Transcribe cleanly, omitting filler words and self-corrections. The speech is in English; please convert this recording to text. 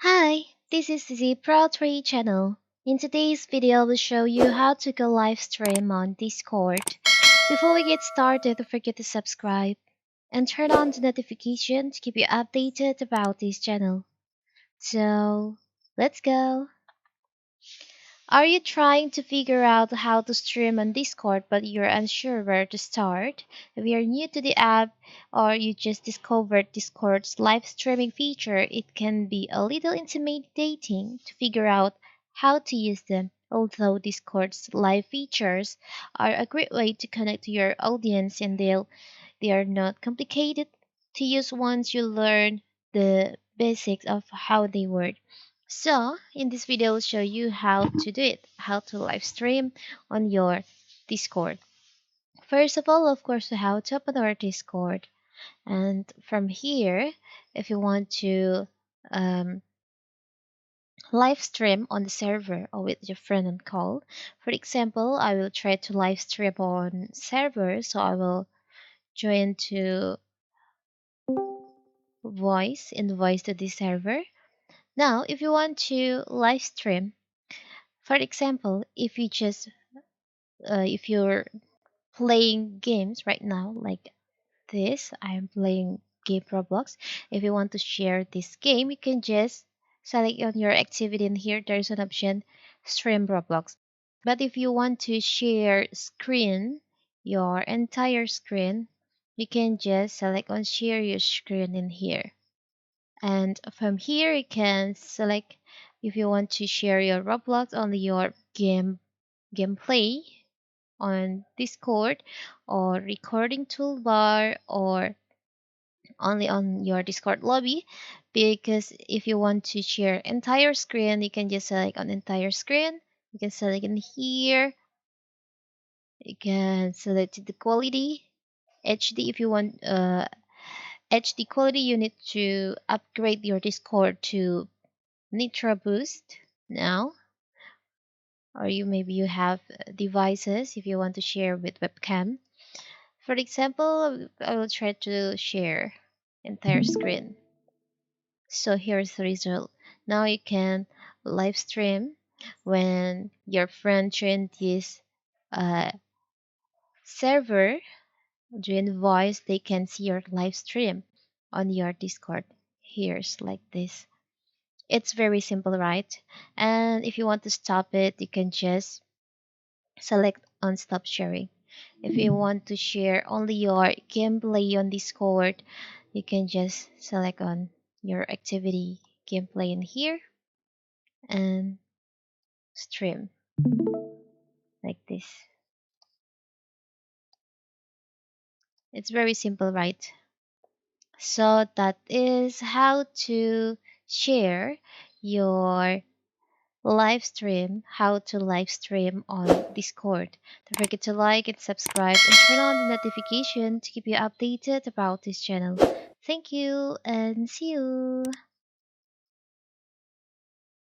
Hi, this is the Pro3 channel. In today's video, we'll show you how to go live stream on Discord. Before we get started, don't forget to subscribe and turn on the notification to keep you updated about this channel. So, let's go! Are you trying to figure out how to stream on Discord but you're unsure where to start? If you're new to the app or you just discovered Discord's live streaming feature, it can be a little intimidating to figure out how to use them. Although Discord's live features are a great way to connect to your audience and they are not complicated to use once you learn the basics of how they work. So, in this video, I'll show you how to do it, how to live stream on your Discord. First of all, of course, how to open our Discord. And from here, if you want to um, live stream on the server or with your friend on call, for example, I will try to live stream on server, so I will join to voice to the server. Now, if you want to live stream, for example, if you're playing games right now like this, I'm playing game Roblox. If you want to share this game, you can just select on your activity in here. There's an option stream Roblox. But if you want to share screen, your entire screen, you can just select on share your screen in here. And from here, you can select if you want to share your Roblox, only your gameplay on Discord, or recording toolbar, or only on your Discord lobby. Because if you want to share entire screen, you can just select on entire screen. You can select in here. You can select the quality HD. If you want HD quality, you need to upgrade your Discord to Nitro Boost now. Or maybe you have devices if you want to share with webcam. For example, I will try to share entire screen. So here's the result. Now you can live stream when your friend join this uh, server, join voice, they can see your live stream on your Discord. Here's like this. It's very simple, right? And if you want to stop it, you can just select on stop sharing. If you want to share only your gameplay on Discord, you can just select on your activity gameplay in here and stream like this. It's very simple, right? So that is how to share your live stream, how to live stream on Discord. Don't forget to like and subscribe and turn on the notification to keep you updated about this channel. Thank you and see you.